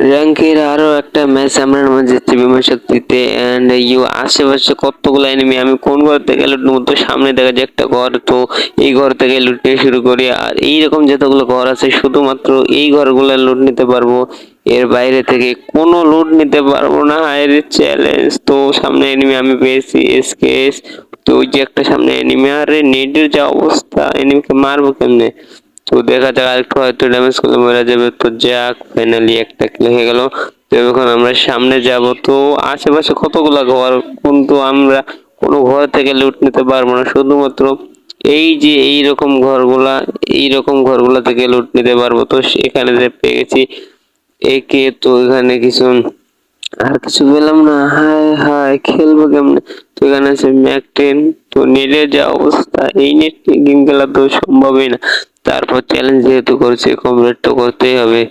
র্যাঙ্কের আরো একটা ম্যাচ আমরা মাঝে বিমা শক্তিতে এন্ড ইউ আশেপাশে কতগুলো এনিমি। আমি কোন ঘর থেকে লুট নেবো, তো সামনে দেখা যায় একটা ঘর, তো এই ঘর থেকে লুট নিয়ে শুরু করি। আর এইরকম যতগুলো ঘর আছে শুধুমাত্র এই ঘরগুলো লুট নিতে পারবো, এর বাইরে থেকে কোনো লুট নিতে পারবো না। এর চ্যালেঞ্জ। তো সামনে এনিমি আমি পেয়েছি এসকেএস। তো ওই যে একটা সামনে এনিমি, আরে নেটের যা অবস্থা, এনিমিকে মারবো কেমনে? তো দেখা যাক আরেকটু হয়তো ড্যামেজ করলে মরে যাবে। তো যাক, ফাইনালি একটা কিল হয়ে গেল। তো এখন আমরা সামনে যাব। তো আশেপাশে কতগুলা ঘর, কিন্তু আমরা কোনো ঘর থেকে লুট নিতে পারবো না, শুধুমাত্র এই যে এইরকম ঘরগুলা থেকে লুট নিতে পারবো। তো এখানে যে পেয়ে গেছি একে, তো এখানে কিছু আর কিছু পেলাম না। হায় হায়, খেলবো কেমনে? তো এখানে আছে ম্যাক 10। তো নেটের যা অবস্থা, এই নেট নিয়ে গেম খেলা তো সম্ভবই না। তারপর চ্যালেঞ্জ যেহেতু করছে, কমপ্লিট তো করতেই হবে।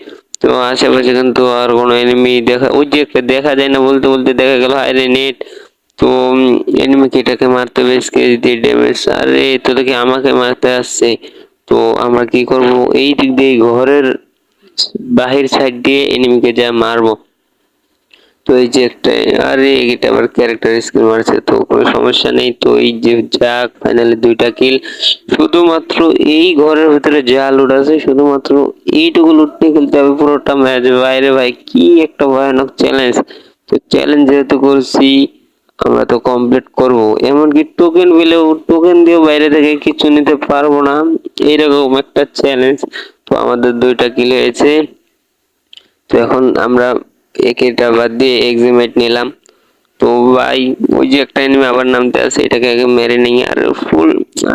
তো আশেপাশে কিন্তু আর কোনো এনিমি ওই যে দেখা যায় না, বলতে বলতে দেখা গেল হায়রে নেট। তো এনিমিকে এটাকে মারতে হবে স্কেচ দিয়ে ড্যামেজ। আরে তো দেখি আমাকে মারতে আসছে। তো আমরা কি করব, এই দিক দিয়ে ঘরের বাহির সাইড দিয়ে এনিমিকে যা মারবো। তো এই যে একটা, আরে এটা আবার ক্যারেক্টার স্কিল মারছে, তো কোনো সমস্যা নেই। তো এই যে যাক, ফাইনালি দুইটা কিল। শুধুমাত্র এই ঘরের ভিতরে যা লুট আছে, শুধুমাত্র এইটুকু লুট নিয়ে খেলতে হবে পুরোটা ম্যাচ। বাইরে ভাই কি একটা ভয়ানক চ্যালেঞ্জ। তো চ্যালেঞ্জ যেহেতু করছি, আমরা তো কমপ্লিট করব। এমনকি টোকেন দিয়েও বাইরে থেকে কিছু নিতে পারবো না, এইরকম একটা চ্যালেঞ্জ। তো আমাদের দুইটা কিল হয়েছে। তো এখন আমরা একেটা বাদ দিয়ে এক্সিমেট নিলাম। তো ভাই, ওই যে একটা এনিমি আবার নামতে আছে, এটাকে আগে মেরে নেই। আর ফুল,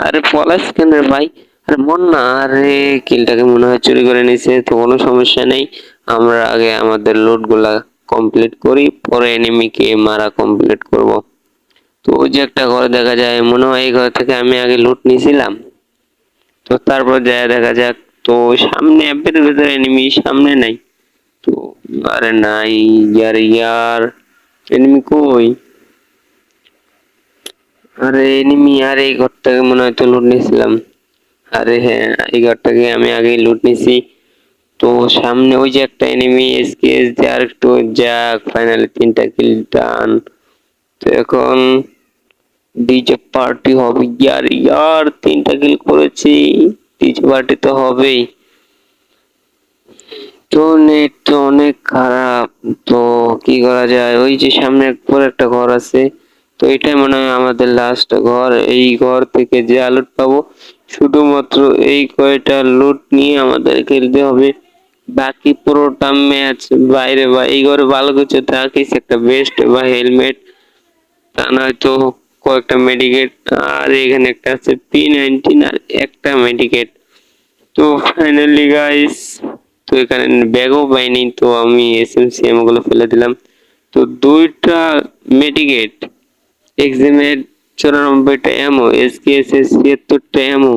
আরে পলাশ কেন রে ভাই? আরে মন না, আরে কিলটাকে মনে হয় চুরি করে নিছে। তো কোনো সমস্যা নেই, আমরা আগে আমাদের লোড গুলা কমপ্লিট করি, পরে এনিমিকে মারা কমপ্লিট করব। তো ওই যে একটা ঘর দেখা যায়, মনে হয় এই ঘর থেকে আমি আগে লুট নিয়েছিলাম। তো তারপর যায় দেখা যাক। তো সামনে অ্যাপের ভিতরে এনিমি, সামনে নাই। তো আরে নাই, ইয়ার এনিমি কই? আরে এনিমি, আর এই ঘরটাকে মনে হয় তো লুট নিয়েছিলাম। আরে হ্যাঁ, এই ঘরটাকে আমি আগেই লুট নিছি। তো সামনে ওই যে একটা এনিমি এসকেএস দিয়ে আর একটু, যাক ফাইনালি তিনটা কিল ডান। তো এখন ডিজে পার্টি হবে। ইয়ার তিনটা কিল করেছি, ডিজে পার্টি তো হবেই। তো নেট তো অনেক খারাপ। তো কি করা যায়? ওই যে সামনে পর একটা ঘর আছে, তো এটাই মনে হয় আমাদের লাস্ট ঘর। এই ঘর থেকে যে লুট পাবো, শুধুমাত্র এই কয়টা লুট নিয়ে আমাদের খেলতে হবে। বাকি পুরোটা ম্যাচ বাইরে বা এই ঘরে ভালো কিছু থাকিস, একটা বেস্ট বা হেলমেট, তা নয়তো কয়েকটা মেডিকেট। আর এখানে একটা আছে P19 আর একটা মেডিকেট। তো ফাইনালি গাইস, তো এখানে ব্যাগও পাইনি, তো আমি SMCM গুলো ফেলে দিলাম। তো দুইটা মেডিকেট, এক্সিমেট 94টা এমো, SKS 76টা এমো,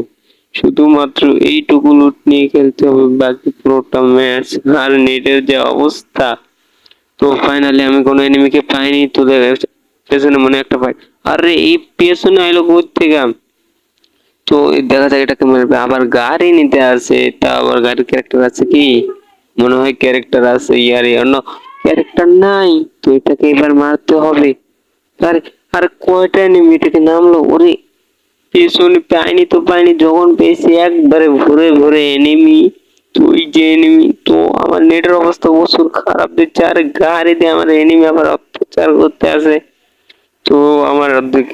শুধুমাত্র এইটুকু লুট নিয়ে খেলতে হবে বাকি পুরোটা ম্যাচ। আর নেটের যে অবস্থা, তো ফাইনালি আমি কোনো এনিমিকে পাইনি। তো পেছনে মনে একটা পাই, আরে এই পেছনে আইলো কোথ থেকে? তো দেখা যায় এটাকে মারবে, আবার গাড়ি নিতে আসে। তা আবার গাড়ির ক্যারেক্টার আছে কি? মনে হয় ক্যারেক্টার আছে, ইয়ার অন্য ক্যারেক্টার নাই। তো এটাকে এবার মারতে হবে। আরে আরে কয়টা এনিমি এটাকে নামলো? ওরে পেছনে পাইনি, তো পাইনি, যখন পেয়েছি একবারে ভরে ভরে এনিমি। তো ওই যে এনিমি, তো আমার নেটের অবস্থা প্রচুর খারাপ দিচ্ছে। আর গাড়ি দিয়ে আমার এনিমি আবার অত্যাচার করতে আসে। তো আমার অর্ধেক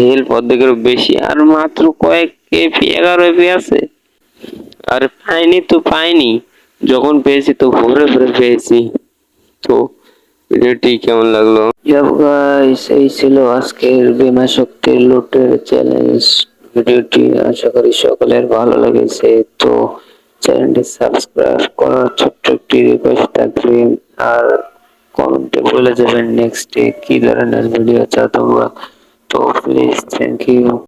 হেল্প অর্ধেকেরও বেশি, আর মাত্র কয়েক এপি, 11 এপি আছে। আর পাইনি তো পাইনি, যখন পেয়েছি তো ভরে ভরে পেয়েছি। তো ভিডিওটি কেমন লাগলো? গাইস, এই ছিল আজকের বিমা শক্তির লুটের চ্যালেঞ্জ ভিডিওটি। আশা করি সকলের ভালো লেগেছে। তো চ্যানেলটি সাবস্ক্রাইব করার ছোট্ট একটি রিকোয়েস্ট থাকবে। আর কমেন্টে বলে যাবেন নেক্সট কি ধরনের ভিডিও চাও তোমরা। তো প্লিজ, থ্যাংক ইউ।